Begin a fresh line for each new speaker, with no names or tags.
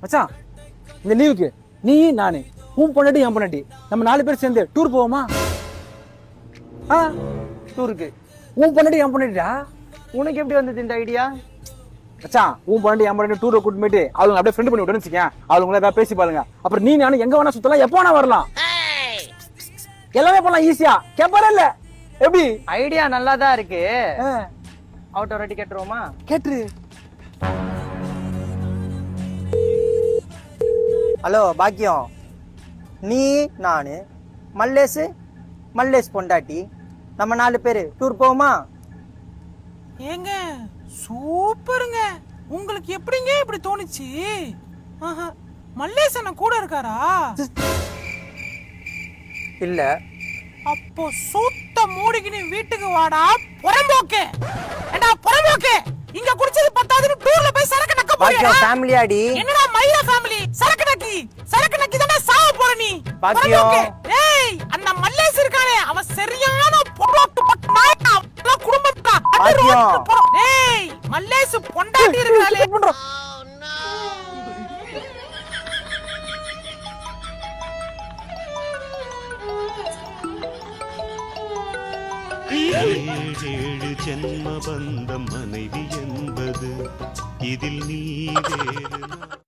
மச்சான் இந்த லீவுக்கு நீ நானு உன் பொண்டாட்டி என் பொண்டாட்டி நம்ம 4 பேர் சேர்ந்து டூர் போவோமா?
டூருக்கு
உன் பொண்டாட்டி என் பொண்டாட்டிடா.
உனக்கு எப்படி வந்தது இந்த ஐடியா?
மச்சான் உன் பொண்டாட்டி என் பொண்டாட்டி டூரை கூட்டு போயிட்டு அவங்க அப்படியே ஃப்ரெண்ட் பண்ணி விட்டுன்னு வச்சுக்கேன். அவங்கள ஏதாவது பேசி பாருங்க. அப்புறம் நீ நானும் எங்க வேணா சுத்தலாம், எப்போ வேணா வரலாம், எல்லாமே பண்ணலாம் ஈஸியா. கேப்பாரா இல்ல? எப்படி
ஐடியா நல்லா தான் இருக்கு. அவுட் ஒரு வாட்டி கேட்டுருவோமா?
கேட்டுரு.
ஹலோ பாக்கியம், நீ நானு மல்லேஷ் பொண்டாட்டி நம்ம 4 பேரு டூர் போவோமா?
ஏங்க சூப்பருங்க. உங்களுக்கு எப்படிங்க இப்படி தோணுச்சு? மல்லேசன் கூட இருக்காரா?
இல்ல.
அப்போ சூத்த மூடிக்கினு வீட்டுக்கு வாடா புறம்போக்கே. ஏண்டா புறம்போக்கே, இங்க குடிச்சது பத்தாதுன்னு டூர்ல போய் சரக்கு நக்க போறியா?
பாக்கியம் ஃபேமிலியாடி.
என்னடா மயிரா ஃபேமிலி? சரக்கு நக்கி தான சாவ போற நீ.
பாக்கியம்
ஏய், அந்த மல்லேஷ் இருக்கானே அவன் சரியான பொறோட்டு பட்டாயா. குடும்பத்துக்கு
பாக்கியம்.
டேய் மல்லேஷ் பொண்டாட்டி இருக்காளே.
ஏழு ஜென்ம பந்தம் மனைவி என்பது இதில் நீ வேறு